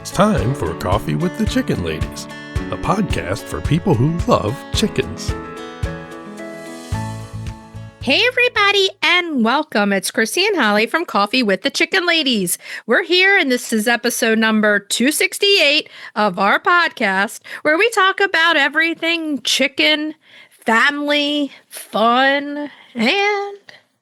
It's time for Coffee with the Chicken Ladies, a podcast for people who love chickens. Hey everybody, and welcome. It's Chrisie&Holly from Coffee with the Chicken Ladies. We're here, and this is episode number 268 of our podcast, where we talk about everything chicken, family, fun, and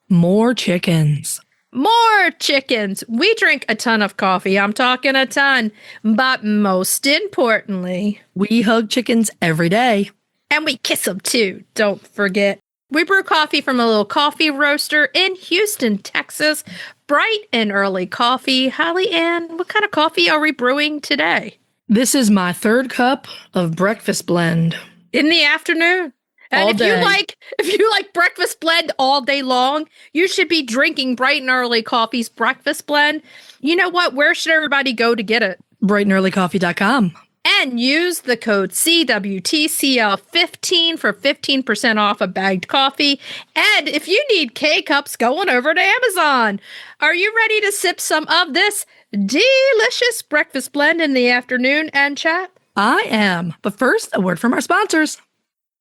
more chickens. More chickens. We drink a ton of coffee. I'm talking a ton. But most importantly, we hug chickens every day. And we kiss them too. Don't forget. We brew coffee from a little coffee roaster in Houston, Texas. Bright and early coffee. Holly Ann, what kind of coffee are we brewing today? This is my third cup of breakfast blend. In the afternoon. And if you like breakfast blend all day long, you should be drinking Bright and Early Coffee's breakfast blend. You know what? Where should everybody go to get it? brightenearlycoffee.com. And use the code CWTCL15 for 15% off a bagged coffee. And if you need K-Cups, going over to Amazon. Are you ready to sip some of this delicious breakfast blend in the afternoon and chat? I am. But first, a word from our sponsors.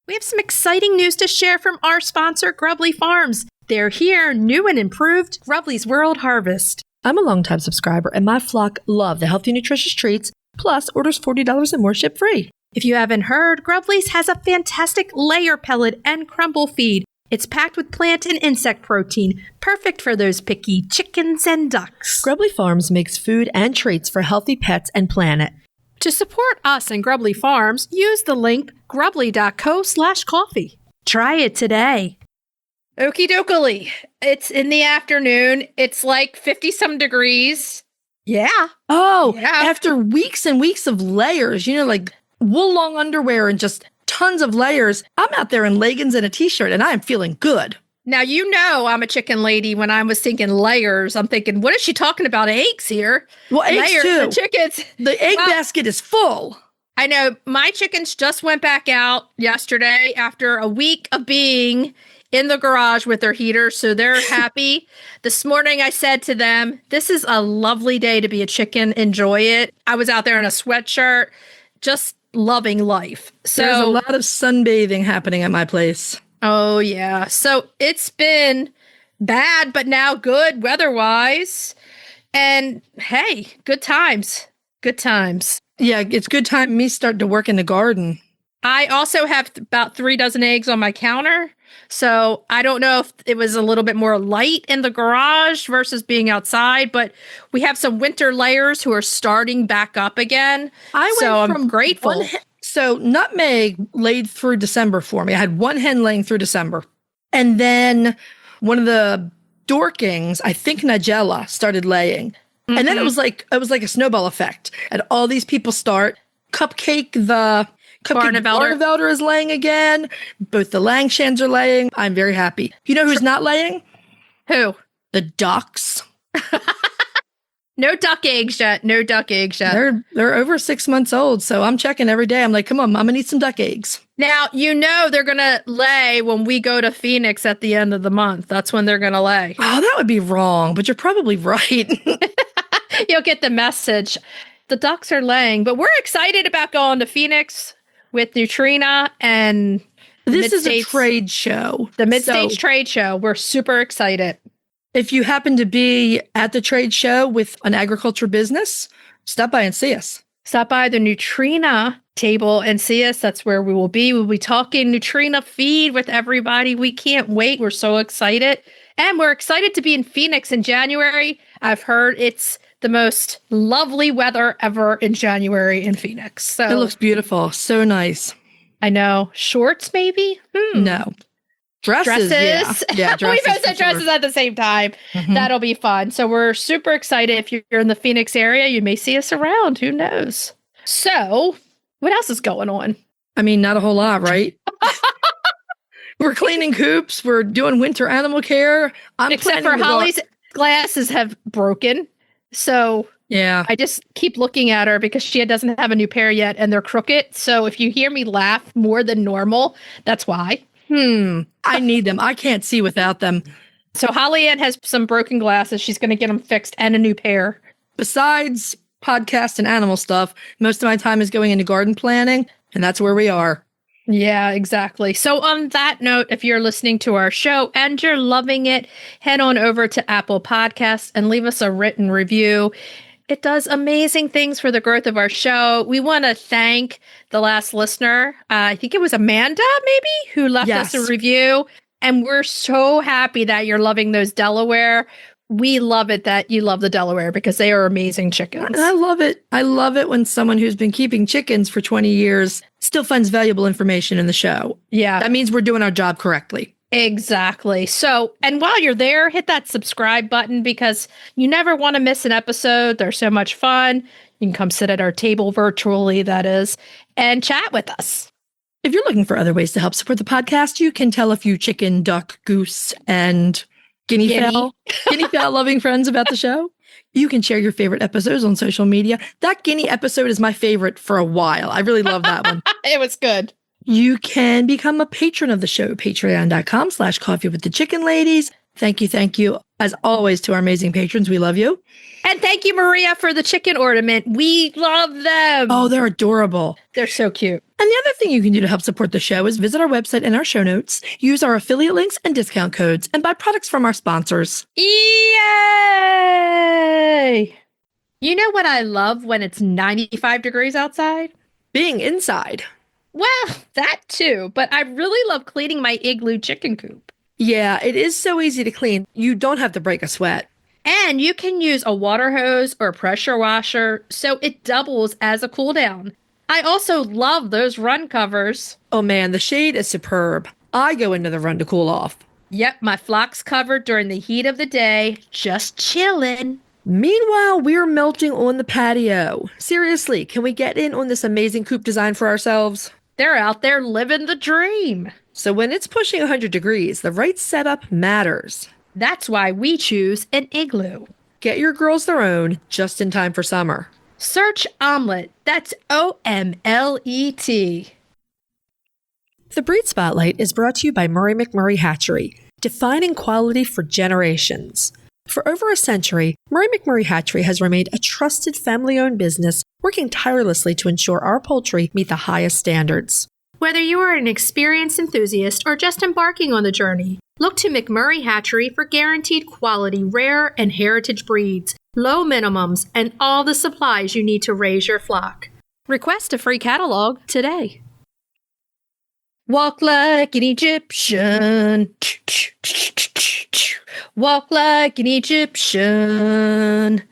We have some exciting news to share from our sponsor, Grubbly Farms. They're here, new and improved, Grubbly's World Harvest. I'm a longtime subscriber, and my flock love the healthy, nutritious treats, plus orders $40 and more ship free. If you haven't heard, Grubbly's has a fantastic layer pellet and crumble feed. It's packed with plant and insect protein, perfect for those picky chickens and ducks. Grubbly Farms makes food and treats for healthy pets and planet. To support us and Grubbly Farms, use the link grubbly.co/coffee. Try it today. Okie dokie. It's in the afternoon. It's like 50-some degrees. Yeah. Oh, yeah. After weeks and weeks of layers, like wool long underwear and just tons of layers, I'm out there in leggings and a t-shirt and I am feeling good. Now, I'm a chicken lady. When I was thinking layers, I'm thinking, what is she talking about? Eggs here? Well, eggs layers too. And chickens. The egg basket is full. I know. My chickens just went back out yesterday after a week of being in the garage with their heaters, so they're happy. This morning I said to them, this is a lovely day to be a chicken. Enjoy it. I was out there in a sweatshirt, just loving life. So there's a lot of sunbathing happening at my place. Oh, yeah. So it's been bad, but now good weather-wise. And hey, good times. Good times. Yeah, it's good time me starting to work in the garden. I also have about 3 dozen eggs on my counter. So I don't know if it was a little bit more light in the garage versus being outside, but we have some winter layers who are starting back up again. I'm grateful. So Nutmeg laid through December for me. I had one hen laying through December. And then one of the Dorkings, I think Nigella, started laying. Mm-hmm. And then it was like a snowball effect. And all these people start. Cupcake Barnevelder is laying again. Both the Langshans are laying. I'm very happy. You know who's not laying? Who? The ducks. No duck eggs yet. They're over 6 months old, so I'm checking every day. I'm like, come on, I'm gonna need some duck eggs. Now, they're gonna lay when we go to Phoenix at the end of the month. That's when they're gonna lay. Oh, that would be wrong, but you're probably right. You'll get the message. The ducks are laying, but we're excited about going to Phoenix with Nutrina and this is a trade show. The Mid-States trade show. We're super excited. If you happen to be at the trade show with an agriculture business, stop by and see us. Stop by the Nutrina table and see us. That's where we will be. We'll be talking Nutrina feed with everybody. We can't wait. We're so excited. And we're excited to be in Phoenix in January. I've heard it's the most lovely weather ever in January in Phoenix. So it looks beautiful. So nice. I know. Shorts, maybe? No. Dresses. Yeah, dresses. We both said dresses at the same time. Mm-hmm. That'll be fun. So we're super excited. If you're in the Phoenix area, you may see us around. Who knows? So what else is going on? I mean, not a whole lot, right? We're cleaning coops. We're doing winter animal care. Except for Holly's glasses have broken. So yeah, I just keep looking at her because she doesn't have a new pair yet and they're crooked. So if you hear me laugh more than normal, that's why. I need them. I can't see without them. So Holly Ann has some broken glasses. She's going to get them fixed and a new pair. Besides podcast and animal stuff, most of my time is going into garden planning, and that's where we are. Yeah, exactly. So on that note, if you're listening to our show and you're loving it, head on over to Apple Podcasts and leave us a written review. It does amazing things for the growth of our show. We want to thank the last listener. I think it was Amanda, maybe, who left us a review. And we're so happy that you're loving those Delaware. We love it that you love the Delaware because they are amazing chickens. And I love it. I love it when someone who's been keeping chickens for 20 years still finds valuable information in the show. Yeah. That means we're doing our job correctly. Exactly. So, and while you're there, hit that subscribe button because you never want to miss an episode. They're so much fun. You can come sit at our table virtually, that is, and chat with us. If you're looking for other ways to help support the podcast, you can tell a few chicken, duck, goose, and guinea fowl loving friends about the show. You can share your favorite episodes on social media. That guinea episode is my favorite for a while. I really love that one. It was good. You can become a patron of the show, patreon.com/coffeewiththechickenladies. Thank you, as always, to our amazing patrons. We love you. And thank you, Maria, for the chicken ornament. We love them. Oh, they're adorable. They're so cute. And the other thing you can do to help support the show is visit our website and our show notes, use our affiliate links and discount codes, and buy products from our sponsors. Yay! You know what I love when it's 95 degrees outside? Being inside. Well, that too, but I really love cleaning my igloo chicken coop. Yeah, it is so easy to clean. You don't have to break a sweat. And you can use a water hose or pressure washer, so it doubles as a cool down. I also love those run covers. Oh man, the shade is superb. I go into the run to cool off. Yep, my flock's covered during the heat of the day, just chilling. Meanwhile, we're melting on the patio. Seriously, can we get in on this amazing coop design for ourselves? They're out there living the dream. So when it's pushing 100 degrees, the right setup matters. That's why we choose an igloo. Get your girls their own just in time for summer. Search Omelette. That's OMLET. The Breed Spotlight is brought to you by Murray McMurray Hatchery, defining quality for generations. For over a century, Murray McMurray Hatchery has remained a trusted family-owned business, working tirelessly to ensure our poultry meet the highest standards. Whether you are an experienced enthusiast or just embarking on the journey, look to McMurray Hatchery for guaranteed quality, rare, and heritage breeds, low minimums, and all the supplies you need to raise your flock. Request a free catalog today. Walk like an Egyptian. Walk like an Egyptian.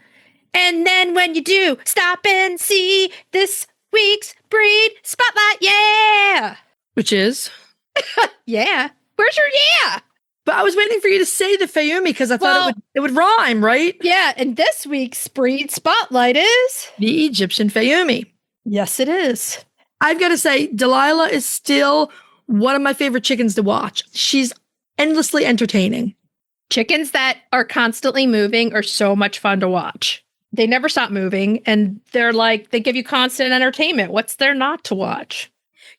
And then when you do, stop and see this week's Breed Spotlight. Yeah! Which is? Yeah. Where's your yeah? But I was waiting for you to say the Fayoumi because I thought it would rhyme, right? Yeah, and this week's Breed Spotlight is... the Egyptian Fayoumi. Yes, it is. I've got to say, Delilah is still one of my favorite chickens to watch. She's endlessly entertaining. Chickens that are constantly moving are so much fun to watch. They never stop moving, and they give you constant entertainment. What's there not to watch?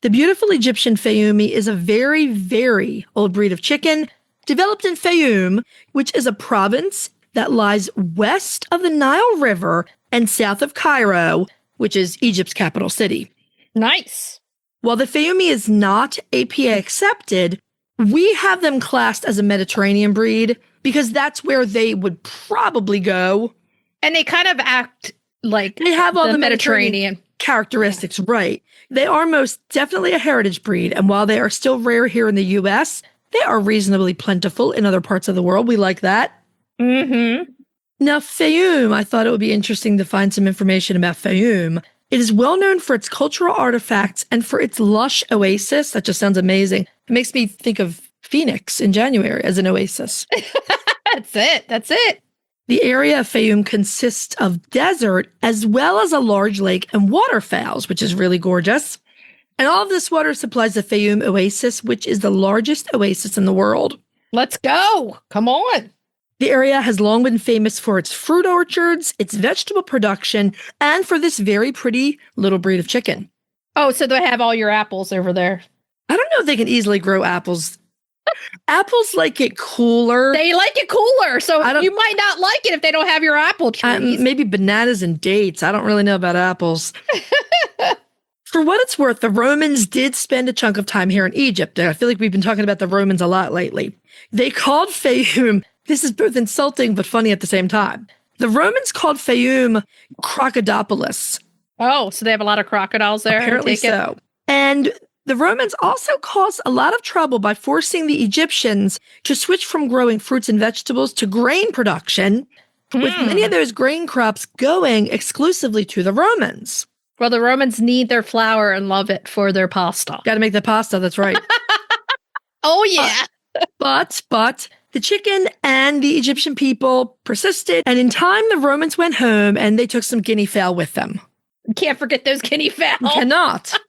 The beautiful Egyptian Fayoumi is a very, very old breed of chicken developed in Fayoum, which is a province that lies west of the Nile River and south of Cairo, which is Egypt's capital city. Nice. While the Fayoumi is not APA accepted, we have them classed as a Mediterranean breed because that's where they would probably go. And they kind of act like they have all the Mediterranean characteristics, right? They are most definitely a heritage breed, and while they are still rare here in the U.S., they are reasonably plentiful in other parts of the world. We like that. Mm-hmm. Now, Fayoum, I thought it would be interesting to find some information about Fayoum. It is well known for its cultural artifacts and for its lush oasis. That just sounds amazing. It makes me think of Phoenix in January as an oasis. That's it. That's it. The area of Fayoum consists of desert as well as a large lake and waterfowls, which is really gorgeous. And all of this water supplies the Fayoum Oasis, which is the largest oasis in the world. Let's go. Come on. The area has long been famous for its fruit orchards, its vegetable production, and for this very pretty little breed of chicken. Oh, so they have all your apples over there. I don't know if they can easily grow apples Apples like it cooler. They like it cooler, so you might not like it if they don't have your apple trees. Maybe bananas and dates. I don't really know about apples. For what it's worth, the Romans did spend a chunk of time here in Egypt. I feel like we've been talking about the Romans a lot lately. They called Fayoum, this is both insulting but funny at the same time. The Romans called Fayoum Crocodipolis. Oh, so they have a lot of crocodiles there? Apparently so. And the Romans also caused a lot of trouble by forcing the Egyptians to switch from growing fruits and vegetables to grain production, with many of those grain crops going exclusively to the Romans. Well, the Romans need their flour and love it for their pasta. Got to make the pasta, that's right. Oh, yeah. But the chicken and the Egyptian people persisted, and in time, the Romans went home and they took some guinea fowl with them. You can't forget those guinea fowl. You cannot.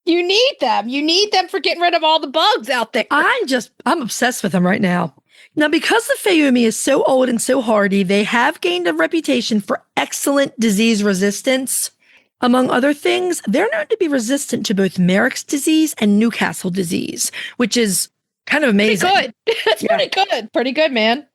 You need them. You need them for getting rid of all the bugs out there. I'm obsessed with them right now. Now, because the Fayoumi is so old and so hardy, they have gained a reputation for excellent disease resistance. Among other things, they're known to be resistant to both Merrick's disease and Newcastle disease, which is kind of amazing. Pretty good. That's pretty good. Pretty good, man.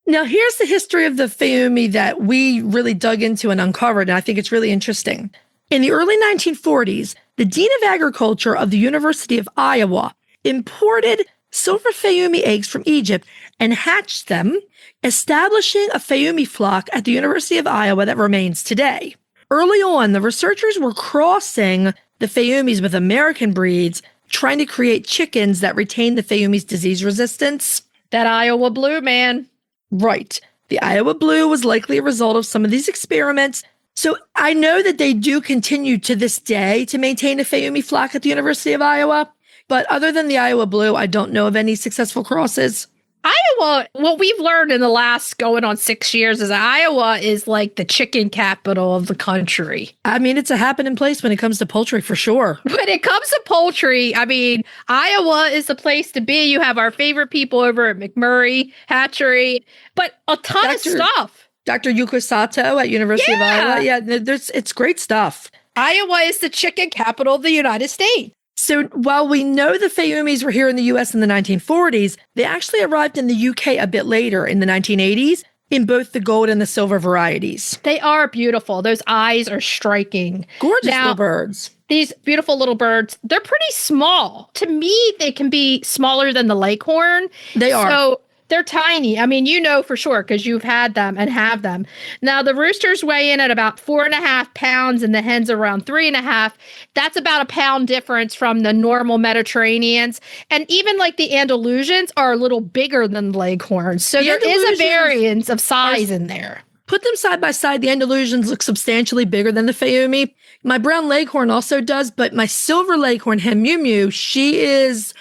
Now, here's the history of the Fayoumi that we really dug into and uncovered, and I think it's really interesting. In the early 1940s, the Dean of Agriculture of the University of Iowa imported silver Fayoumi eggs from Egypt and hatched them, establishing a Fayoumi flock at the University of Iowa that remains today. Early on, the researchers were crossing the Fayoumis with American breeds, trying to create chickens that retain the Fayoumi's disease resistance. That Iowa blue, man. Right. The Iowa blue was likely a result of some of these experiments. So I know that they do continue to this day to maintain a Fayoumi flock at the University of Iowa. But other than the Iowa blue, I don't know of any successful crosses. Iowa, what we've learned in the last going on 6 years is that Iowa is like the chicken capital of the country. I mean, it's a happening place when it comes to poultry for sure. When it comes to poultry, I mean, Iowa is the place to be. You have our favorite people over at McMurray Hatchery, but a ton of stuff. Dr. Yuko Sato at University of Iowa. Yeah, it's great stuff. Iowa is the chicken capital of the United States. So while we know the Fayoumis were here in the U.S. in the 1940s, they actually arrived in the U.K. a bit later in the 1980s in both the gold and the silver varieties. They are beautiful. Those eyes are striking. Gorgeous little birds. These beautiful little birds, they're pretty small. To me, they can be smaller than the leghorn. They are. So they're tiny. I mean, you know for sure because you've had them and have them. Now, the roosters weigh in at about 4.5 pounds and the hens around 3.5. That's about a pound difference from the normal Mediterraneans. And even like the Andalusians are a little bigger than the leghorns. So there is a variance of size in there. Put them side by side. The Andalusians look substantially bigger than the Fayoumi. My brown leghorn also does, but my silver leghorn hen Mew Mew, she is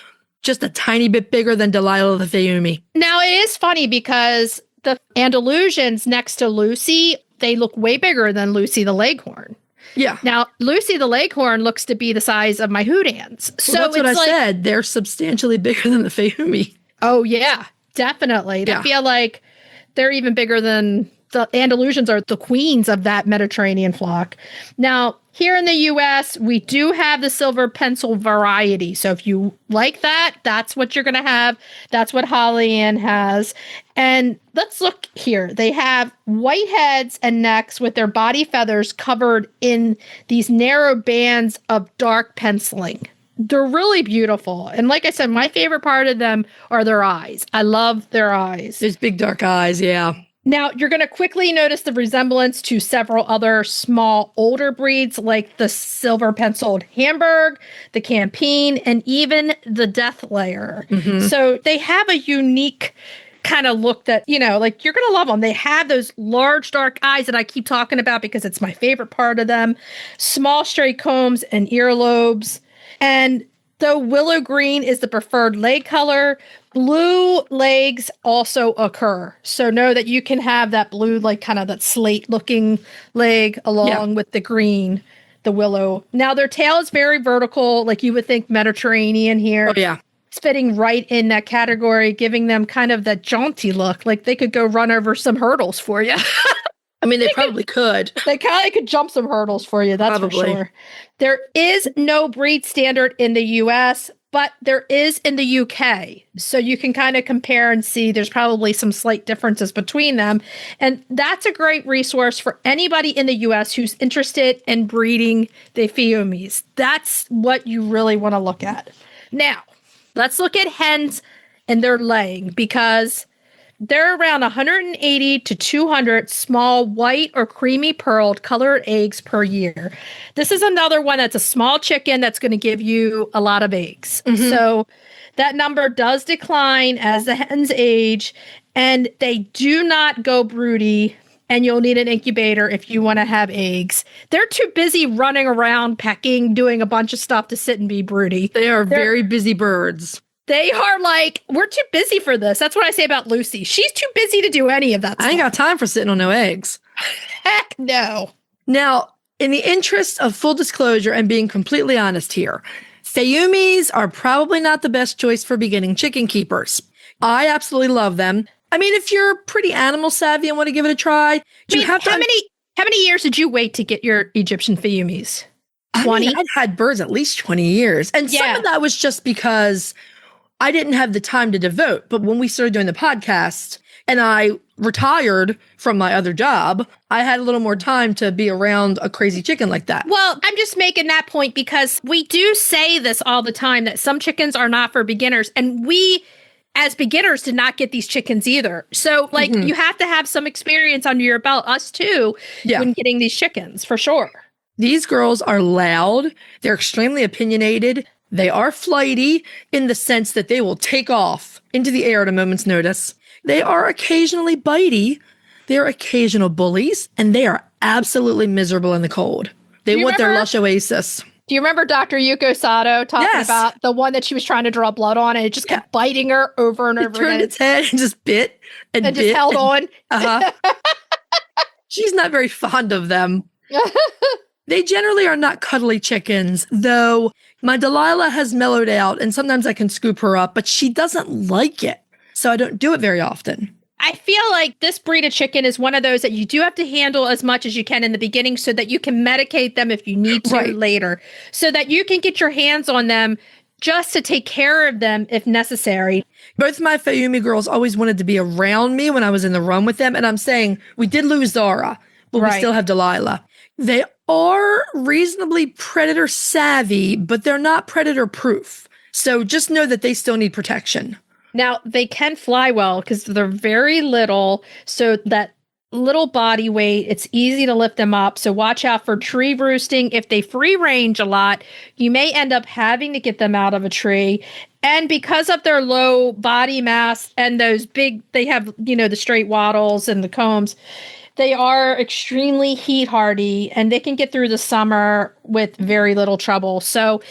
just a tiny bit bigger than Delilah the Fayoumi. Now, it is funny because the Andalusians next to Lucy, they look way bigger than Lucy the Leghorn. Yeah. Now, Lucy the Leghorn looks to be the size of my Hootans. So that's what I said. They're substantially bigger than the Fayoumi. Oh, yeah, definitely. I feel like they're even bigger than the Andalusians are the queens of that Mediterranean flock. Now, here in the U.S., we do have the silver pencil variety. So if you like that, that's what you're going to have. That's what Holly Ann has. And let's look here. They have white heads and necks with their body feathers covered in these narrow bands of dark penciling. They're really beautiful. And like I said, my favorite part of them are their eyes. I love their eyes. There's big dark eyes, yeah. Now, you're going to quickly notice the resemblance to several other small, older breeds like the silver penciled Hamburg, the Campine, and even the Death Layer. Mm-hmm. So they have a unique kind of look that, you know, like you're going to love them. They have those large, dark eyes that I keep talking about because it's my favorite part of them. Small, straight combs and earlobes. And though willow green is the preferred leg color, blue legs also occur. So know that you can have that blue, like kind of that slate looking leg along with the green, the willow. Now their tail is very vertical, like you would think Mediterranean here. Oh, yeah. It's fitting right in that category, giving them kind of that jaunty look, like they could go run over some hurdles for you. I mean, they probably could. They kind of could jump some hurdles for you, that's probably. For sure. There is no breed standard in the U.S., but there is in the UK. So you can kind of compare and see there's probably some slight differences between them. And that's a great resource for anybody in the US who's interested in breeding the Fayoumis. That's what you really want to look at. Now, let's look at hens and their laying, because there are around 180 to 200 small white or creamy pearled colored eggs per year. This is another one that's a small chicken that's going to give you a lot of eggs. So that number does decline as the hens age, and they do not go broody, and you'll need an incubator if you want to have eggs. They're too busy running around, pecking, doing a bunch of stuff to sit and be broody. They're very busy birds. They are like, we're too busy for this. That's what I say about Lucy. She's too busy to do any of that stuff. I ain't got time for sitting on no eggs. Heck no. Now, in the interest of full disclosure and being completely honest here, Fayoumis are probably not the best choice for beginning chicken keepers. I absolutely love them. I mean, if you're pretty animal savvy and want to give it a try, how many years did you wait to get your Egyptian Fayoumis? 20? I'd had birds at least 20 years. And some of that was just because I didn't have the time to devote. But when we started doing the podcast and I retired from my other job, I had a little more time to be around a crazy chicken like that. Well, I'm just making that point because we do say this all the time, that some chickens are not for beginners. And we, as beginners, did not get these chickens either. So, like, you have to have some experience under your belt, us too, when getting these chickens, for sure. These girls are loud. They're extremely opinionated. They are flighty in the sense that they will take off into the air at a moment's notice. They are occasionally bitey. They're occasional bullies, and they are absolutely miserable in the cold. They want their lush oasis. Do you remember Dr. Yuko Sato talking about the one that she was trying to draw blood on, and it just kept biting her over and over again? It turned its head and just bit and bit. Just held on. She's not very fond of them. They generally are not cuddly chickens, though my Delilah has mellowed out, and sometimes I can scoop her up, but she doesn't like it, so I don't do it very often. I feel like this breed of chicken is one of those that you do have to handle as much as you can in the beginning so that you can medicate them if you need to later, so that you can get your hands on them just to take care of them if necessary. Both my Fayoumi girls always wanted to be around me when I was in the run with them, and I'm saying we did lose Zara, but we still have Delilah. They are reasonably predator savvy, but they're not predator proof. So just know that they still need protection. Now, they can fly well because they're very little. So that little body weight, it's easy to lift them up. So watch out for tree roosting. If they free range a lot, you may end up having to get them out of a tree. And because of their low body mass and those big, they have, the straight wattles and the combs, they are extremely heat hardy, and they can get through the summer with very little trouble. So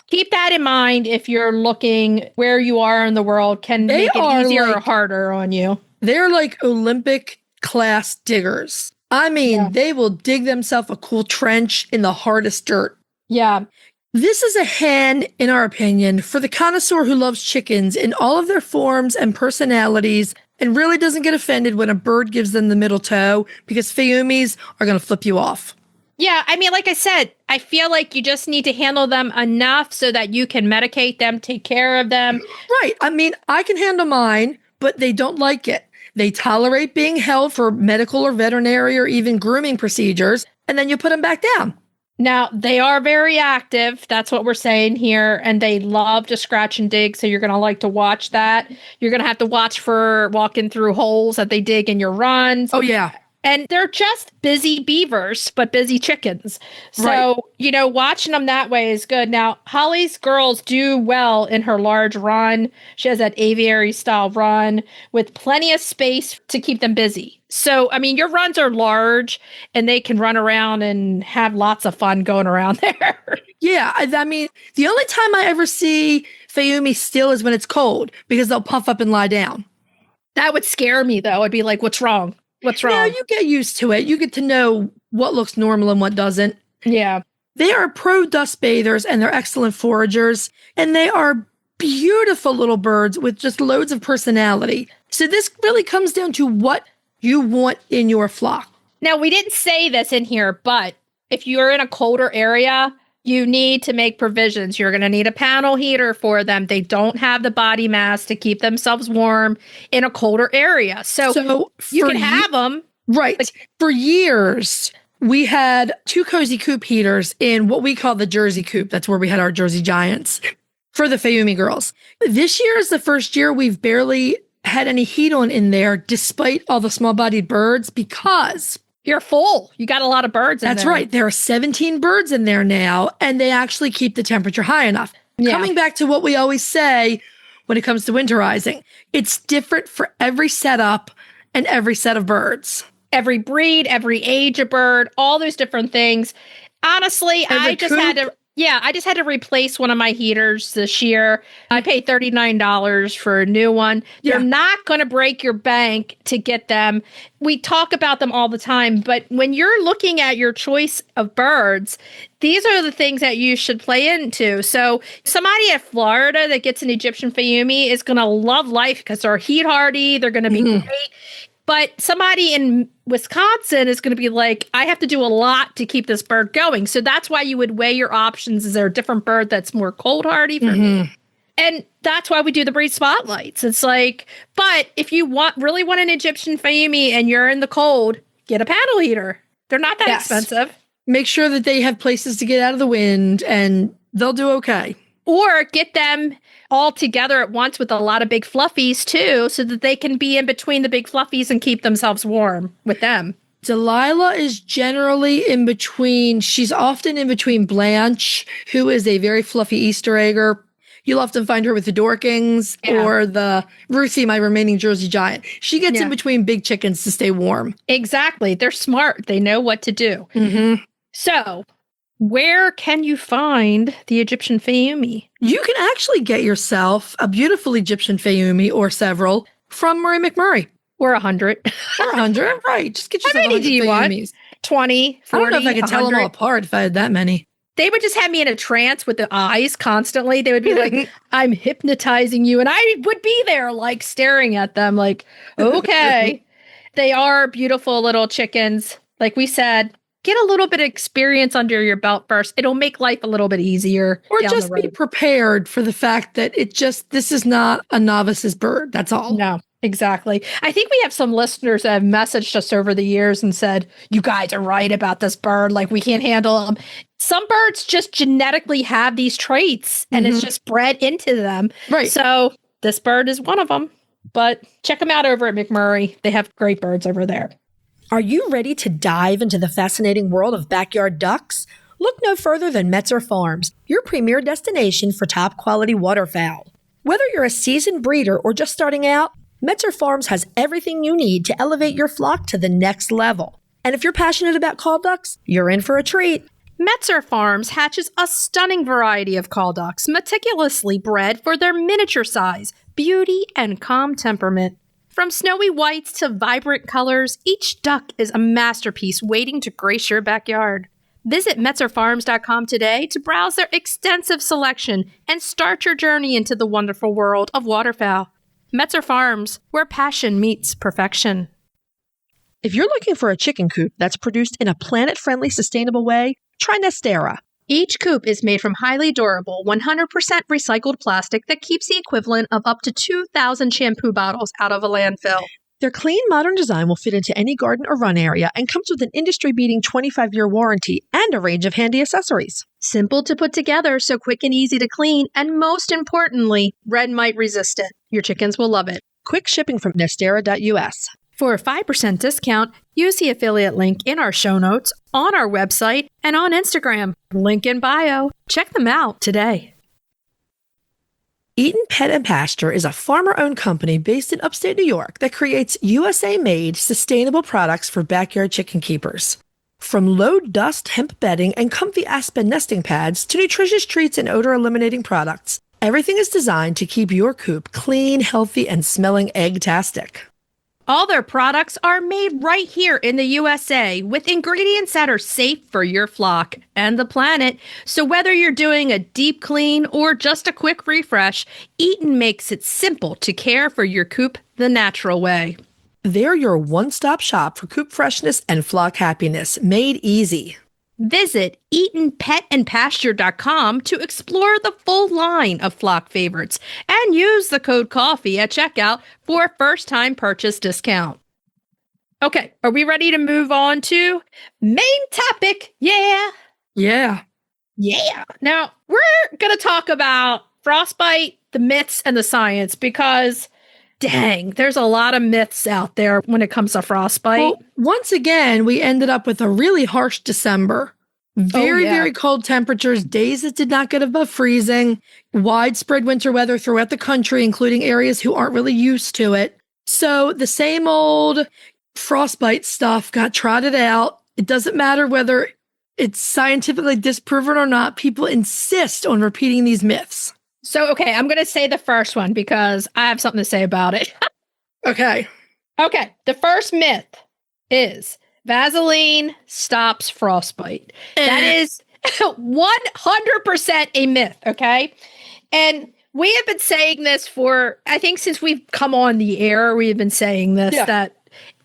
keep that in mind if you're looking where you are in the world can make it easier or harder on you. They're like Olympic class diggers. I mean, they will dig themselves a cool trench in the hardest dirt. Yeah. This is a hen, in our opinion, for the connoisseur who loves chickens in all of their forms and personalities, and really doesn't get offended when a bird gives them the middle toe, because Fayoumis are going to flip you off. Yeah, I mean, like I said, I feel like you just need to handle them enough so that you can medicate them, take care of them. Right. I mean, I can handle mine, but they don't like it. They tolerate being held for medical or veterinary or even grooming procedures, and then you put them back down. Now, they are very active. That's what we're saying here. And they love to scratch and dig. So you're going to like to watch that. You're going to have to watch for walking through holes that they dig in your runs. Oh, yeah. And they're just busy beavers, but busy chickens. So, watching them that way is good. Now, Holly's girls do well in her large run. She has that aviary style run with plenty of space to keep them busy. So, I mean, your runs are large and they can run around and have lots of fun going around there. Yeah. I mean, the only time I ever see Fayoumi still is when it's cold, because they'll puff up and lie down. That would scare me, though. I'd be like, what's wrong? What's wrong? No, you get used to it. You get to know what looks normal and what doesn't. Yeah. They are pro dust bathers and they're excellent foragers. And they are beautiful little birds with just loads of personality. So this really comes down to what you want in your flock. Now, we didn't say this in here, but if you're in a colder area, you need to make provisions. You're going to need a panel heater for them. They don't have the body mass to keep themselves warm in a colder area. So you can have them. Right. For years, we had 2 cozy coop heaters in what we call the Jersey coop. That's where we had our Jersey Giants for the Fayoumi girls. This year is the first year we've barely had any heat on in there, despite all the small-bodied birds, because you're full. You got a lot of birds in there. That's right. There are 17 birds in there now, and they actually keep the temperature high enough. Yeah. Coming back to what we always say when it comes to winterizing, it's different for every setup and every set of birds. Every breed, every age of bird, all those different things. Honestly, I just had to replace one of my heaters this year. I paid $39 for a new one. You're not going to break your bank to get them. We talk about them all the time, but when you're looking at your choice of birds, these are the things that you should play into. So somebody at Florida that gets an Egyptian Fayoumi is going to love life because they're heat hardy. They're going to be great. But somebody in Wisconsin is going to be like, I have to do a lot to keep this bird going. So that's why you would weigh your options. Is there a different bird that's more cold hardy for me? And that's why we do the breed spotlights. It's like, but if you really want an Egyptian Fayoumi and you're in the cold, get a paddle heater. They're not that expensive. Make sure that they have places to get out of the wind and they'll do okay. Or get them all together at once with a lot of big fluffies too, so that they can be in between the big fluffies and keep themselves warm with them. Delilah is generally in between. She's often in between Blanche, who is a very fluffy Easter egger. You'll often find her with the Dorkings or the Ruthie, my remaining Jersey Giant. She gets in between big chickens to stay warm. Exactly. They're smart. They know what to do. So where can you find the Egyptian Fayoumi? You can actually get yourself a beautiful Egyptian Fayoumi or several from Murray McMurray. Or 100. Or 100, right. Just get yourself 100 Fayoumis. 20, 40, I don't know if I could 100. tell them all apart if I had that many. They would just have me in a trance with the eyes constantly. They would be like, I'm hypnotizing you. And I would be there like staring at them like, okay. They are beautiful little chickens. Like we said, get a little bit of experience under your belt first. It'll make life a little bit easier. Or just be prepared for the fact that this is not a novice's bird. That's all. No, exactly. I think we have some listeners that have messaged us over the years and said, you guys are right about this bird. Like, we can't handle them. Some birds just genetically have these traits and it's just bred into them. Right. So this bird is one of them. But check them out over at McMurray. They have great birds over there. Are you ready to dive into the fascinating world of backyard ducks? Look no further than Metzer Farms, your premier destination for top quality waterfowl. Whether you're a seasoned breeder or just starting out, Metzer Farms has everything you need to elevate your flock to the next level. And if you're passionate about call ducks, you're in for a treat. Metzer Farms hatches a stunning variety of call ducks, meticulously bred for their miniature size, beauty, and calm temperament. From snowy whites to vibrant colors, each duck is a masterpiece waiting to grace your backyard. Visit MetzerFarms.com today to browse their extensive selection and start your journey into the wonderful world of waterfowl. Metzer Farms, where passion meets perfection. If you're looking for a chicken coop that's produced in a planet-friendly, sustainable way, try Nestera. Each coop is made from highly durable, 100% recycled plastic that keeps the equivalent of up to 2,000 shampoo bottles out of a landfill. Their clean, modern design will fit into any garden or run area and comes with an industry-beating 25-year warranty and a range of handy accessories. Simple to put together, so quick and easy to clean, and most importantly, red mite resistant. Your chickens will love it. Quick shipping from Nestera.us. For a 5% discount, use the affiliate link in our show notes, on our website, and on Instagram. Link in bio. Check them out today. Eaton Pet and Pasture is a farmer-owned company based in upstate New York that creates USA-made sustainable products for backyard chicken keepers. From low-dust hemp bedding and comfy aspen nesting pads to nutritious treats and odor-eliminating products, everything is designed to keep your coop clean, healthy, and smelling egg-tastic. All their products are made right here in the USA with ingredients that are safe for your flock and the planet. So whether you're doing a deep clean or just a quick refresh, Eaton makes it simple to care for your coop the natural way. They're your one-stop shop for coop freshness and flock happiness, made easy. Visit EatonPetAndPasture.com to explore the full line of flock favorites and use the code COFFEE at checkout for a first-time purchase discount. Okay, are we ready to move on to main topic? Yeah. Yeah. Yeah. Now, we're going to talk about frostbite, the myths, and the science because, dang, there's a lot of myths out there when it comes to frostbite. Well, once again, we ended up with a really harsh December. Very cold temperatures, days that did not get above freezing, widespread winter weather throughout the country, including areas who aren't really used to it. So the same old frostbite stuff got trotted out. It doesn't matter whether it's scientifically disproven or not. People insist on repeating these myths. So, okay, I'm going to say the first one because I have something to say about it. Okay. Okay, the first myth is Vaseline stops frostbite. That is 100% a myth, okay? And we have been saying this for, I think since we've come on the air, we've been saying this, that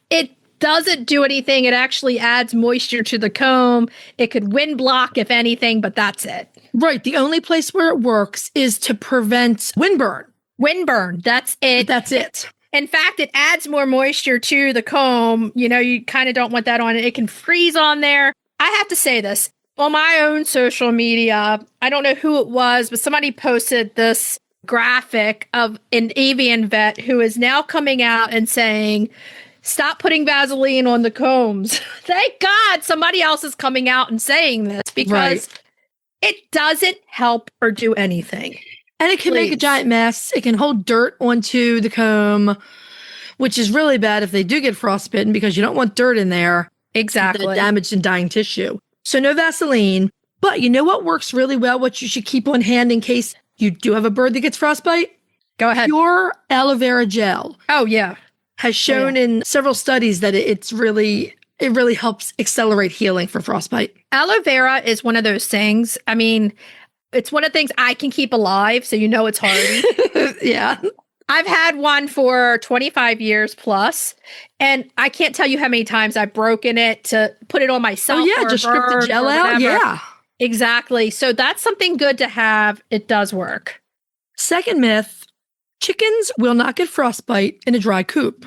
it doesn't do anything. It actually adds moisture to the comb. It could wind block, if anything, but that's it. Right. The only place where it works is to prevent windburn. Windburn, that's it. That's it. In fact, it adds more moisture to the comb. You know, you kind of don't want that on it. It can freeze on there. I have to say this. On my own social media, I don't know who it was, but somebody posted this graphic of an avian vet who is now coming out and saying, stop putting Vaseline on the combs. Thank God somebody else is coming out and saying this because it doesn't help or do anything. And it can make a giant mess. It can hold dirt onto the comb, which is really bad if they do get frostbitten because you don't want dirt in there. Exactly. The damaged and dying tissue. So no Vaseline. But you know what works really well, what you should keep on hand in case you do have a bird that gets frostbite? Go ahead. Pure aloe vera gel. Oh, yeah. Has shown in several studies that it really helps accelerate healing for frostbite. Aloe vera is one of those things. I mean, it's one of the things I can keep alive, so you know it's hardy. Yeah. I've had one for 25 years plus, and I can't tell you how many times I've broken it to put it on myself. Oh, yeah, just strip the gel out. Yeah. Exactly. So that's something good to have. It does work. Second myth, chickens will not get frostbite in a dry coop.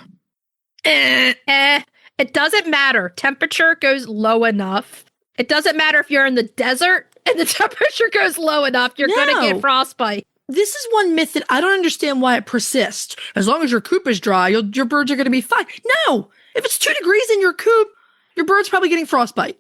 It doesn't matter. Temperature goes low enough. It doesn't matter if you're in the desert and the temperature goes low enough, you're going to get frostbite. This is one myth that I don't understand why it persists. As long as your coop is dry, your birds are going to be fine. No! If it's 2 degrees in your coop, your bird's probably getting frostbite.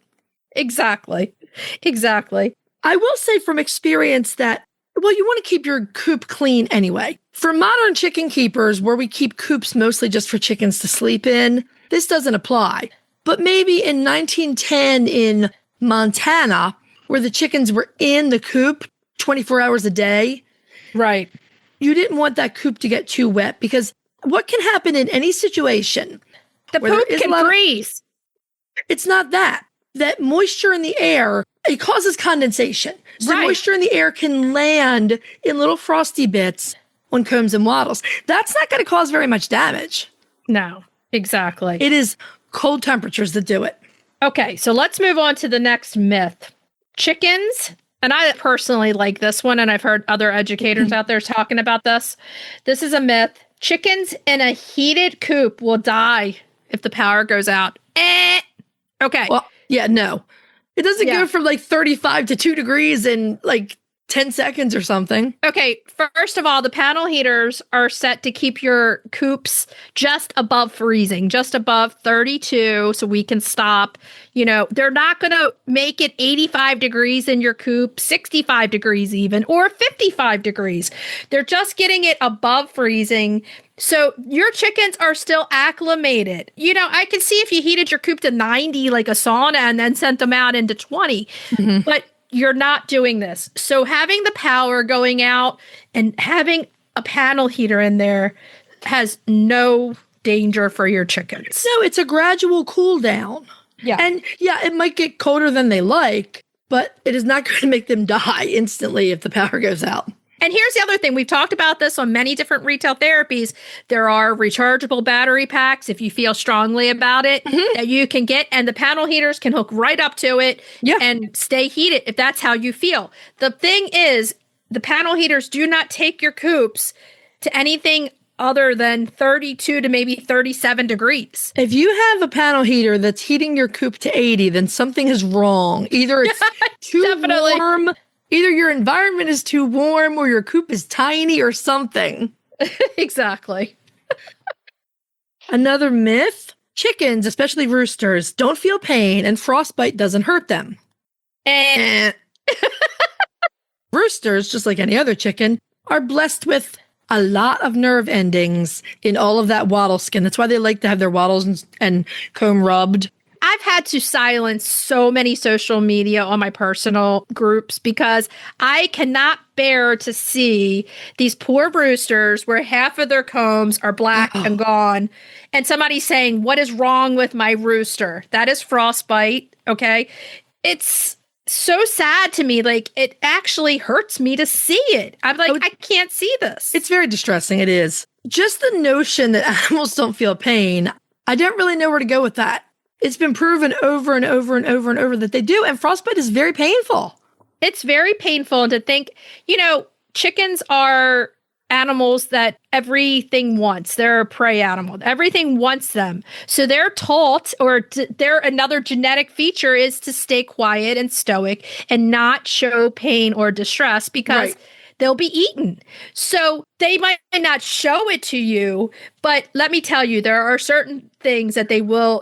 Exactly. Exactly. I will say from experience that, well, you want to keep your coop clean anyway. For modern chicken keepers, where we keep coops mostly just for chickens to sleep in, this doesn't apply. But maybe in 1910 in Montana, where the chickens were in the coop 24 hours a day, right? You didn't want that coop to get too wet because what can happen in any situation? The poop can freeze. It's not that. That moisture in the air, it causes condensation. So moisture in the air can land in little frosty bits on combs and wattles. That's not going to cause very much damage. No, exactly. It is cold temperatures that do it. Okay, so let's move on to the next myth. Chickens, and I personally like this one, and I've heard other educators out there talking about this. This is a myth. Chickens in a heated coop will die if the power goes out. Okay. Well, yeah, no. It doesn't go from like 35 to 2 degrees in like 10 seconds or something. Okay, first of all, the panel heaters are set to keep your coops just above freezing, just above 32, so we can stop. You know, they're not going to make it 85 degrees in your coop, 65 degrees even, or 55 degrees. They're just getting it above freezing. So your chickens are still acclimated. You know, I can see if you heated your coop to 90 like a sauna and then sent them out into 20, but you're not doing this. So having the power going out and having a panel heater in there has no danger for your chickens. No, it's a gradual cool down. Yeah. And yeah, it might get colder than they like, but it is not going to make them die instantly if the power goes out. And here's the other thing. We've talked about this on many different retail therapies. There are rechargeable battery packs, if you feel strongly about it, that you can get. And the panel heaters can hook right up to it and stay heated if that's how you feel. The thing is, the panel heaters do not take your coops to anything other than 32 to maybe 37 degrees. If you have a panel heater that's heating your coop to 80, then something is wrong. Either it's too warm, either your environment is too warm or your coop is tiny or something. Exactly. Another myth, chickens, especially roosters, don't feel pain and frostbite doesn't hurt them. Roosters, just like any other chicken, are blessed with a lot of nerve endings in all of that wattle skin. That's why they like to have their wattles and comb rubbed. I've had to silence so many social media on my personal groups because I cannot bear to see these poor roosters where half of their combs are black and gone. And somebody saying, what is wrong with my rooster? That is frostbite. Okay. It's so sad to me. Like, it actually hurts me to see it. I'm like, I can't see this. It's very distressing. It is. Just the notion that animals don't feel pain, I don't really know where to go with that. It's been proven over and over and over and over that they do. And frostbite is very painful. It's very painful to think, chickens are animals that everything wants. They're a prey animal. Everything wants them. So they're taught, or their another genetic feature is to stay quiet and stoic and not show pain or distress because they'll be eaten. So they might not show it to you, but let me tell you, there are certain things that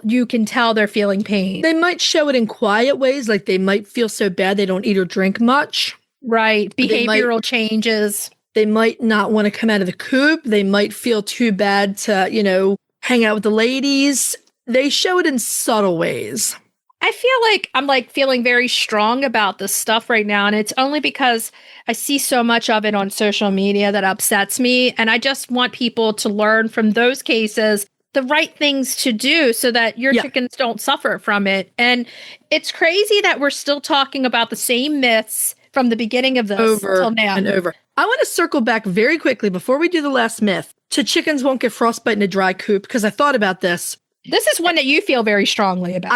you can tell they're feeling pain. They might show it in quiet ways, like they might feel so bad they don't eat or drink much. Right. Behavioral changes. They might not want to come out of the coop. They might feel too bad to, hang out with the ladies. They show it in subtle ways. I feel like I'm feeling very strong about this stuff right now. And it's only because I see so much of it on social media that upsets me. And I just want people to learn from those cases the right things to do so that your chickens don't suffer from it. And it's crazy that we're still talking about the same myths from the beginning of this over now. And over. I want to circle back very quickly before we do the last myth to chickens won't get frostbite in a dry coop, because I thought about this. This is one that you feel very strongly about.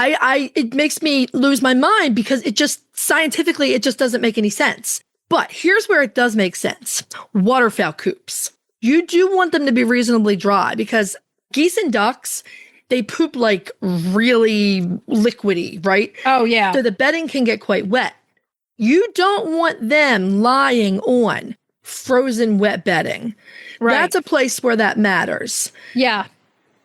It makes me lose my mind because it just scientifically, it just doesn't make any sense. But here's where it does make sense. Waterfowl coops. You do want them to be reasonably dry because geese and ducks, they poop like really liquidy, right? Oh, yeah. So the bedding can get quite wet. You don't want them lying on frozen wet bedding. Right. That's a place where that matters. Yeah.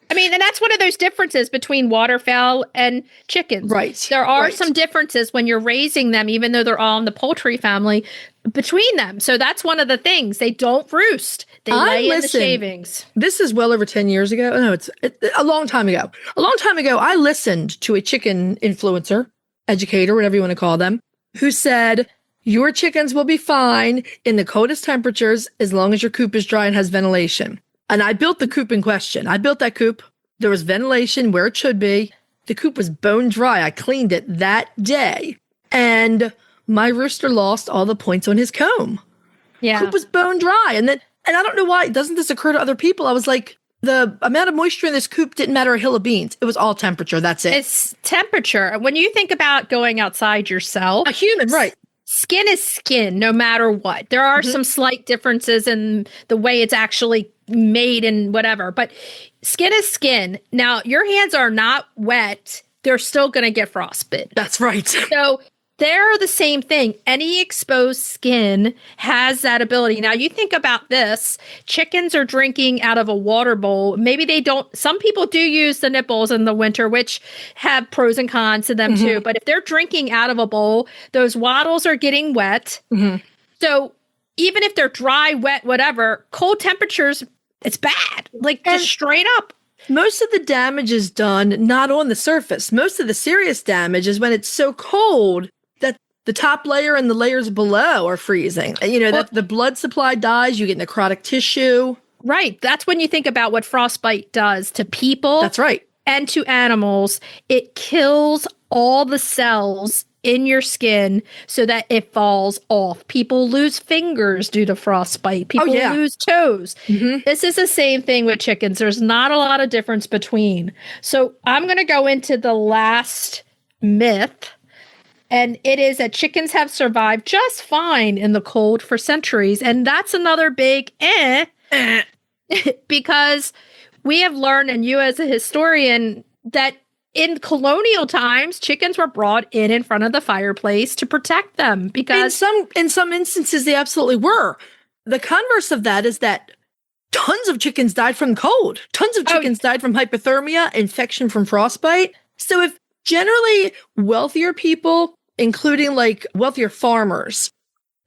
I mean, and that's one of those differences between waterfowl and chickens. Right. There are some differences when you're raising them, even though they're all in the poultry family, between them. So that's one of the things. They don't roost. They lay in the shavings. This is well over 10 years ago. No, it's a long time ago. A long time ago, I listened to a chicken influencer, educator, whatever you want to call them, who said, your chickens will be fine in the coldest temperatures as long as your coop is dry and has ventilation. And I built the coop in question. I built that coop. There was ventilation where it should be. The coop was bone dry. I cleaned it that day. And my rooster lost all the points on his comb. Yeah. Coop was bone dry. And I don't know why. Doesn't this occur to other people? I was like, the amount of moisture in this coop didn't matter a hill of beans. It was all temperature. That's it. It's temperature. When you think about going outside yourself. A human, right. Skin is skin, no matter what. There are some slight differences in the way it's actually made and whatever, but skin is skin. Now, your hands are not wet. They're still going to get frostbite. That's right. So they're the same thing. Any exposed skin has that ability. Now, you think about this. Chickens are drinking out of a water bowl. Maybe they don't. Some people do use the nipples in the winter, which have pros and cons to them too. But if they're drinking out of a bowl, those wattles are getting wet. So even if they're dry, wet, whatever, cold temperatures, it's bad. Like just straight up. Most of the damage is done not on the surface. Most of the serious damage is when it's so cold that the top layer and the layers below are freezing. The blood supply dies, you get necrotic tissue. Right. That's when you think about what frostbite does to people. That's right. And to animals. It kills all the cells in your skin so that it falls off. People lose fingers due to frostbite. People lose toes. This is the same thing with chickens. There's not a lot of difference between. So I'm going to go into the last myth. And it is that chickens have survived just fine in the cold for centuries. And that's another big because we have learned, and you as a historian, that in colonial times, chickens were brought in front of the fireplace to protect them because in some instances they absolutely were. The converse of that is that tons of chickens died from cold. Tons of chickens died from hypothermia, infection from frostbite. So if generally wealthier people, including like wealthier farmers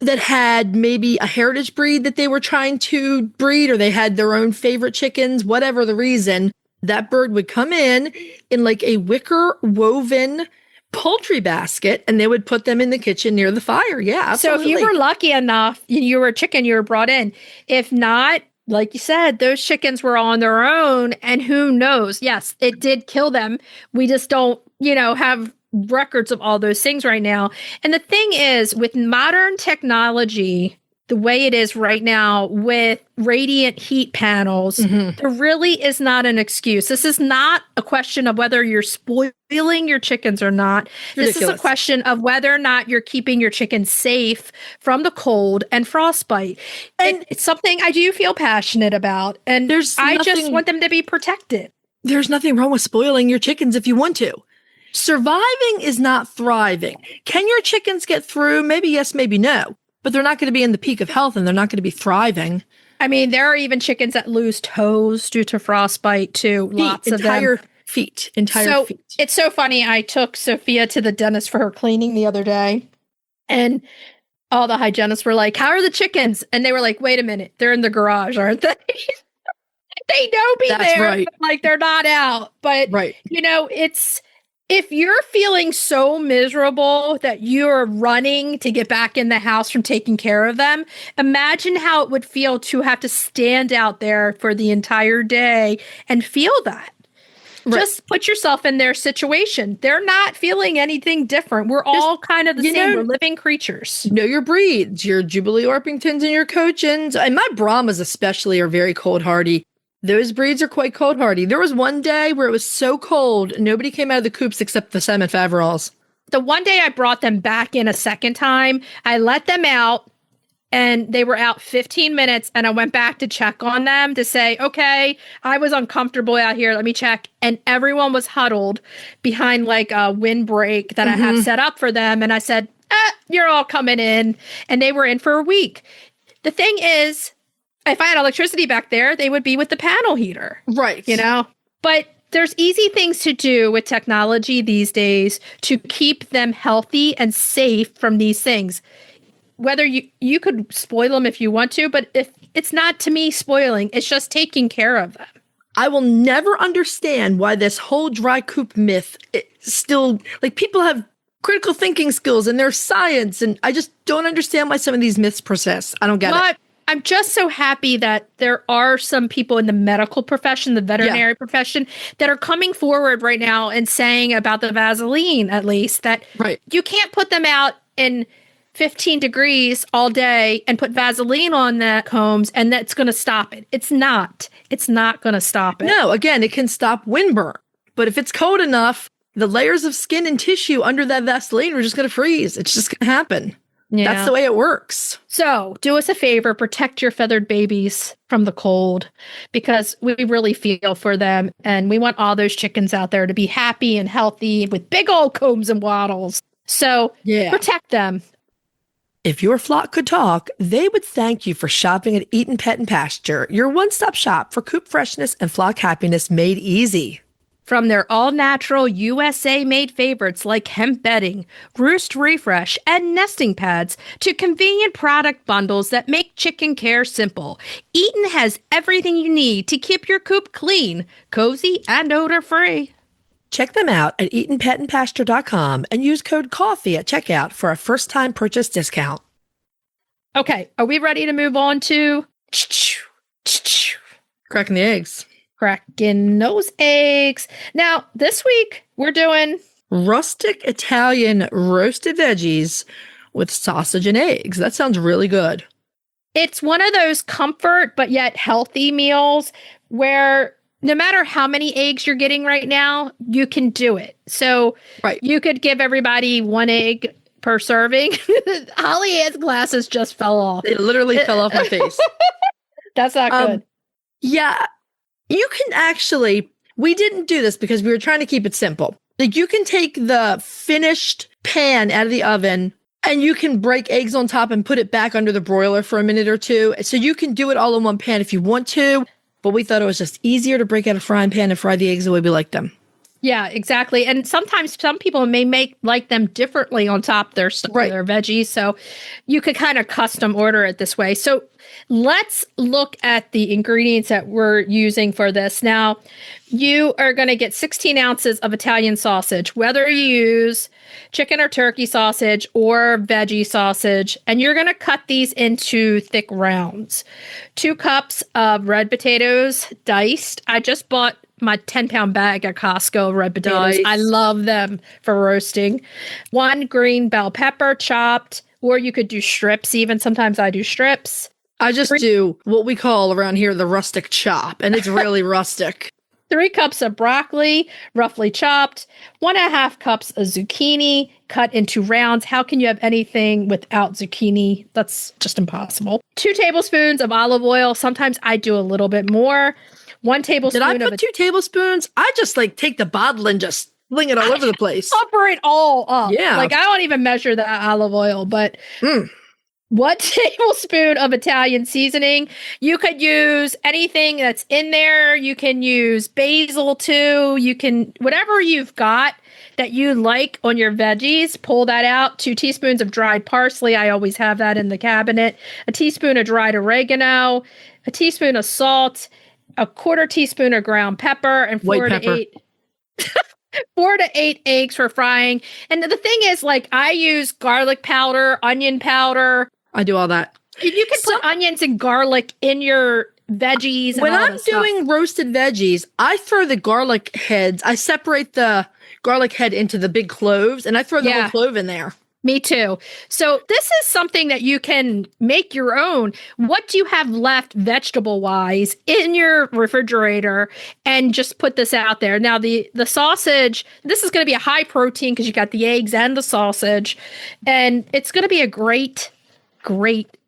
that had maybe a heritage breed that they were trying to breed, or they had their own favorite chickens, whatever the reason, that bird would come in like a wicker woven poultry basket, and they would put them in the kitchen near the fire. Yeah, absolutely. So if you were lucky enough, you were a chicken, you were brought in. If not, like you said, those chickens were on their own, and who knows? Yes, it did kill them. We just don't, have records of all those things right now. And the thing is, with modern technology, the way it is right now with radiant heat panels, there really is not an excuse. This is not a question of whether you're spoiling your chickens or not. This is a question of whether or not you're keeping your chickens safe from the cold and frostbite. And it's something I do feel passionate about. And I just want them to be protected. There's nothing wrong with spoiling your chickens if you want to. Surviving is not thriving. Can your chickens get through? Maybe yes, maybe no. But they're not going to be in the peak of health, and they're not going to be thriving. I mean, there are even chickens that lose toes due to frostbite too. Lots of them. Entire feet. It's so funny. I took Sophia to the dentist for her cleaning the other day, and all the hygienists were like, "How are the chickens?" And they were like, "Wait a minute, they're in the garage, aren't they?" They don't be That's there, right. like they're not out. But it's. If you're feeling so miserable that you're running to get back in the house from taking care of them, imagine how it would feel to have to stand out there for the entire day and feel that. Right. Just put yourself in their situation. They're not feeling anything different. We're all kind of the same. We're living creatures. Know your breeds, your Jubilee Orpingtons and your Cochins. And my Brahmas especially are very cold hardy. Those breeds are quite cold hardy. There was one day where it was so cold, nobody came out of the coops except the Salmon Faverolles. The one day I brought them back in a second time, I let them out, and they were out 15 minutes, and I went back to check on them to say, okay, I was uncomfortable out here, let me check. And everyone was huddled behind like a windbreak that I have set up for them. And I said, you're all coming in. And they were in for a week. The thing is, if I had electricity back there, they would be with the panel heater. Right. But there's easy things to do with technology these days to keep them healthy and safe from these things. Whether you could spoil them if you want to, but if it's not, to me, spoiling, it's just taking care of them. I will never understand why this whole dry coop myth still, like, people have critical thinking skills and there's science, and I just don't understand why some of these myths persist. I don't get it. I'm just so happy that there are some people in the medical profession, the veterinary profession, that are coming forward right now and saying about the Vaseline, at least, that you can't put them out in 15 degrees all day and put Vaseline on the combs and that's going to stop it. It's not going to stop it. No, again, it can stop windburn. But if it's cold enough, the layers of skin and tissue under that Vaseline are just going to freeze. It's just going to happen. Yeah. That's the way it works. So do us a favor, protect your feathered babies from the cold, because we really feel for them. And we want all those chickens out there to be happy and healthy with big old combs and wattles. So protect them. If your flock could talk, they would thank you for shopping at Eaton Pet and Pasture, your one-stop shop for coop freshness and flock happiness made easy. From their all-natural USA-made favorites like hemp bedding, roost refresh, and nesting pads to convenient product bundles that make chicken care simple, Eaton has everything you need to keep your coop clean, cozy, and odor-free. Check them out at EatonPetAndPasture.com and use code COFFEE at checkout for a first-time purchase discount. Okay, are we ready to move on to cracking the eggs? Cracking those eggs. Now, this week, we're doing Rustic Italian roasted veggies with sausage and eggs. That sounds really good. It's one of those comfort but yet healthy meals where no matter how many eggs you're getting right now, you can do it. So you could give everybody 1 egg per serving. Holly Ann's glasses just fell off. They literally fell off my face. That's not good. Yeah. You can actually, we didn't do this because we were trying to keep it simple. Like you can take the finished pan out of the oven and you can break eggs on top and put it back under the broiler for a minute or two. So you can do it all in one pan if you want to. But we thought it was just easier to break out a frying pan and fry the eggs the way we like them. Yeah, exactly. And sometimes some people may like them differently on top of their veggies. So you could kind of custom order it this way. So let's look at the ingredients that we're using for this. Now, you are going to get 16 ounces of Italian sausage, whether you use chicken or turkey sausage or veggie sausage, and you're going to cut these into thick rounds. 2 cups of red potatoes diced. I just bought my 10-pound bag at Costco of red potatoes. Nice. I love them for roasting. 1 green bell pepper chopped, or you could do strips even. Sometimes I do strips. I just do what we call around here the rustic chop, and it's really rustic. 3 cups of broccoli, roughly chopped. 1.5 cups of zucchini, cut into rounds. How can you have anything without zucchini? That's just impossible. 2 tablespoons of olive oil. Sometimes I do a little bit more. 1 tablespoon. Did I put 2 tablespoons? I just like take the bottle and just fling it all over the place. Cover it all up. Yeah. Like I don't even measure the olive oil, but 1 tablespoon of Italian seasoning. You could use anything that's in there. You can use basil too. You can, whatever you've got that you like on your veggies, pull that out. 2 teaspoons of dried parsley. I always have that in the cabinet. A teaspoon of dried oregano, a teaspoon of salt, a 1/4 teaspoon of ground pepper, and 4 to 8 eggs for frying. And the thing is, like, I use garlic powder, onion powder. I do all that. You can put onions and garlic in your veggies. And when all I'm that stuff. doing roasted veggies, I throw the garlic heads. I separate the garlic head into the big cloves, and I throw the whole clove in there. Me too. So this is something that you can make your own. What do you have left vegetable-wise in your refrigerator? And just put this out there. Now, the sausage, this is going to be a high protein because you got the eggs and the sausage. And it's going to be a great.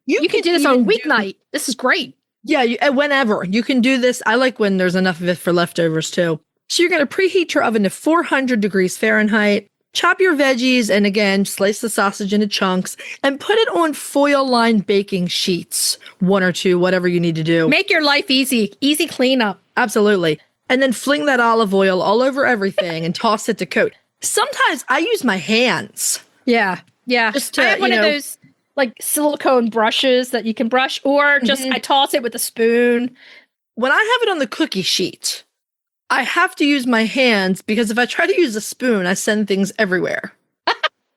You can do this on weeknight. This is great. Yeah, whenever. You can do this. I like when there's enough of it for leftovers too. So you're going to preheat your oven to 400 degrees Fahrenheit. Chop your veggies and again, slice the sausage into chunks and put it on foil-lined baking sheets. 1 or 2, whatever you need to do. Make your life easy. Easy cleanup. Absolutely. And then fling that olive oil all over everything and toss it to coat. Sometimes I use my hands. Yeah. Just to, I have one of those like silicone brushes that you can brush, or just I toss it with a spoon. When I have it on the cookie sheet, I have to use my hands because if I try to use a spoon, I send things everywhere.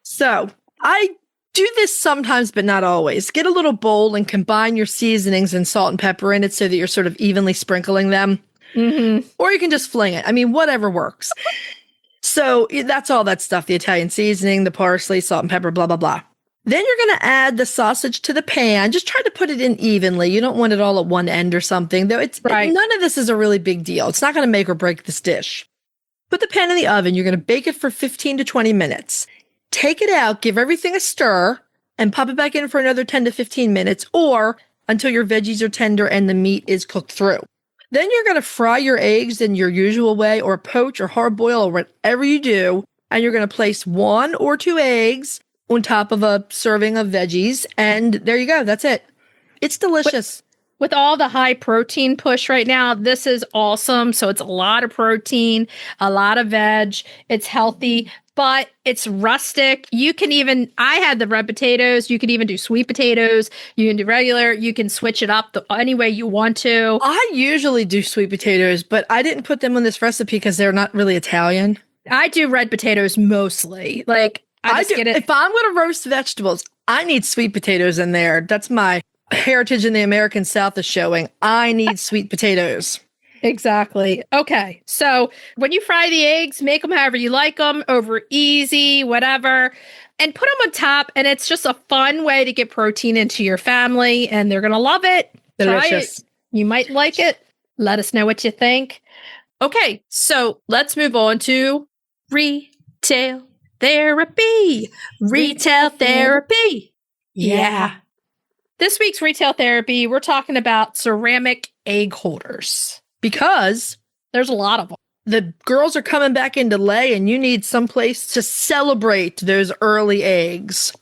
So I do this sometimes, but not always. Get a little bowl and combine your seasonings and salt and pepper in it so that you're sort of evenly sprinkling them. Or you can just fling it. I mean, whatever works. So that's all that stuff. The Italian seasoning, the parsley, salt and pepper, blah, blah, blah. Then you're going to add the sausage to the pan. Just try to put it in evenly. You don't want it all at one end or something, though. None of this is a really big deal. It's not going to make or break this dish. Put the pan in the oven. You're going to bake it for 15 to 20 minutes. Take it out, give everything a stir, and pop it back in for another 10 to 15 minutes, or until your veggies are tender and the meat is cooked through. Then you're going to fry your eggs in your usual way, or poach or hard boil, or whatever you do. And you're going to place 1 or 2 eggs on top of a serving of veggies. And there you go. That's it. It's delicious. With all the high protein push right now, this is awesome. So it's a lot of protein, a lot of veg. It's healthy, but it's rustic. You can even, I had the red potatoes. You can even do sweet potatoes. You can do regular. You can switch it up any way you want to. I usually do sweet potatoes, but I didn't put them on this recipe because they're not really Italian. I do red potatoes mostly. Like, if I'm going to roast vegetables, I need sweet potatoes in there. That's my heritage in the American South is showing. I need sweet potatoes. Exactly. Okay. So when you fry the eggs, make them however you like them, over easy, whatever, and put them on top. And it's just a fun way to get protein into your family, and they're going to love it. Delicious. Try it. You might like it. Let us know what you think. Okay. So let's move on to retail therapy. Retail therapy. Yeah. This week's retail therapy, we're talking about ceramic egg holders. Because There's a lot of them. the girls are coming back into lay and you need some place to celebrate those early eggs.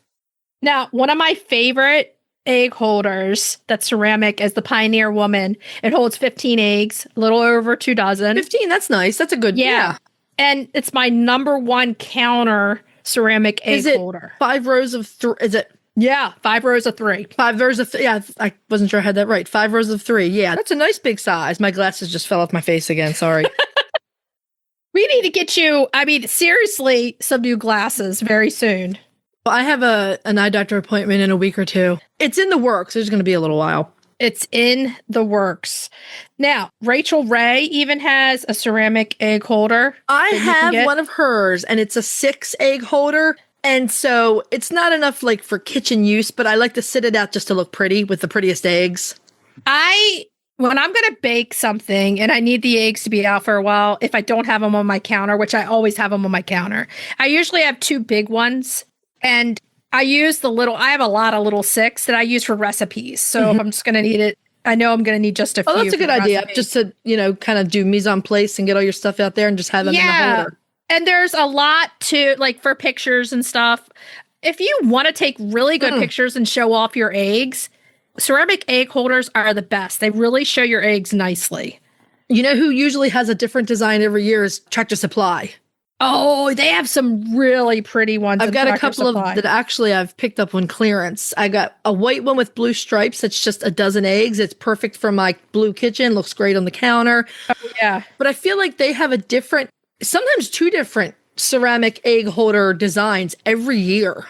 Now, one of my favorite egg holders that's ceramic is the Pioneer Woman. It holds 15 eggs, a little over 2 dozen. 15, that's nice. That's a good, Yeah. And it's my number one counter ceramic egg Is it holder. 5 rows of 3? Is it Yeah, 5 rows of 3. 5 rows of yeah, I wasn't sure I had that right. 5 rows of 3. Yeah, that's a nice big size. My glasses just fell off my face again. Sorry. We need to get you, I mean, seriously, some new glasses very soon. Well, I have an eye doctor appointment in a week or 2. It's in the works. There's going to be a little while. It's in the works. Now, Rachel Ray even has a ceramic egg holder. I that you can have get. one of hers, and it's a 6 egg holder. And so it's not enough like for kitchen use, but I like to sit it out just to look pretty with the prettiest eggs. When I'm going to bake something and I need the eggs to be out for a while, if I don't have them on my counter, which I always have them on my counter, I usually have 2 big ones. And I use I have a lot of little 6 that I use for recipes. So if I'm just going to need it, I know I'm going to need just a few. Oh, that's a good idea. recipes. Just to, kind of do mise en place and get all your stuff out there and just have them in the holder. And there's a lot to, like, for pictures and stuff. If you want to take really good pictures and show off your eggs, ceramic egg holders are the best. They really show your eggs nicely. You know who usually has a different design every year is Tractor Supply. Oh, they have some really pretty ones. I've got a couple of that actually I've picked up on clearance. I got a white one with blue stripes. It's just a dozen eggs. It's perfect for my blue kitchen. Looks great on the counter. Oh, yeah. But I feel like they have sometimes 2 different ceramic egg holder designs every year.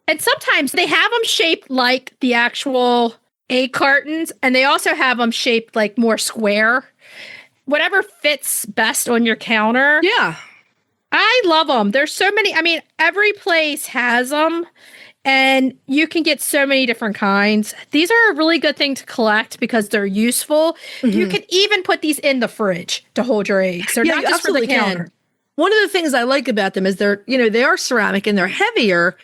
And sometimes they have them shaped like the actual egg cartons, and they also have them shaped like more square. Whatever fits best on your counter. Yeah. I love them. There's so many. I mean, every place has them, and you can get so many different kinds. These are a really good thing to collect because they're useful. Mm-hmm. You can even put these in the fridge to hold your eggs. They're not you just for the absolutely counter. can. One of the things I like about them is they are ceramic and they're heavier.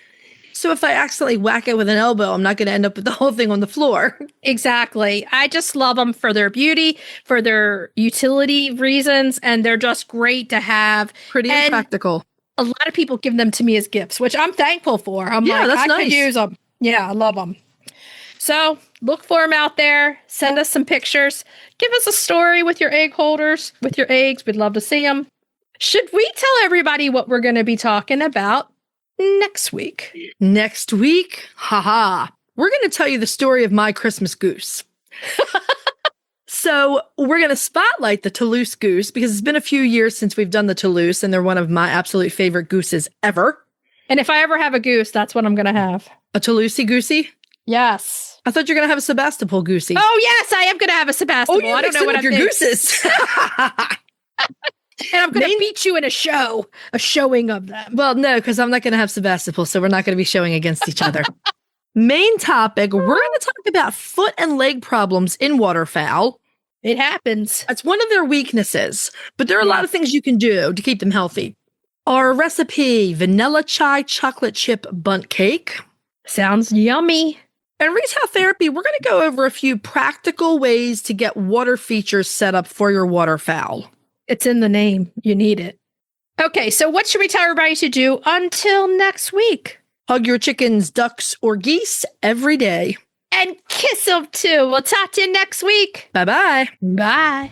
So if I accidentally whack it with an elbow, I'm not going to end up with the whole thing on the floor. Exactly. I just love them for their beauty, for their utility reasons, and they're just great to have. Pretty and practical. A lot of people give them to me as gifts, which I'm thankful for. I that's could nice. use them. Yeah, I love them. So look for them out there. Send us some pictures. Give us a story with your egg holders, with your eggs. We'd love to see them. Should we tell everybody what we're going to be talking about next week? Next week? Haha. We're going to tell you the story of my Christmas goose. So we're going to spotlight the Toulouse goose because it's been a few years since we've done the Toulouse, and they're one of my absolute favorite gooses ever. And if I ever have a goose, that's what I'm going to have. A Toulousey goosey? Yes. I thought you were going to have a Sebastopol goosey. Oh, yes, I am going to have a Sebastopol. Oh, you I don't know what your gooses. And I'm going to beat you in a showing of them. Well, no, because I'm not going to have Sebastopol, so we're not going to be showing against each other. Main topic, we're going to talk about foot and leg problems in waterfowl. It happens. That's one of their weaknesses, but there are a lot of things you can do to keep them healthy. Our recipe, vanilla chai chocolate chip bundt cake. Sounds yummy. And retail therapy, we're going to go over a few practical ways to get water features set up for your waterfowl. It's in the name. You need it. Okay, so what should we tell everybody to do until next week? Hug your chickens, ducks, or geese every day. And kiss them too. We'll talk to you next week. Bye-bye. Bye.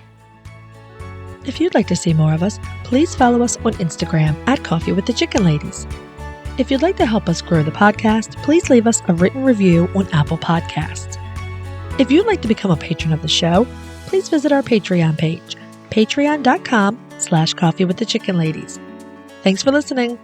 If you'd like to see more of us, please follow us on Instagram at Coffee with the Chicken Ladies. If you'd like to help us grow the podcast, please leave us a written review on Apple Podcasts. If you'd like to become a patron of the show, please visit our Patreon page, patreon.com/Coffee with the Chicken Ladies. Thanks for listening.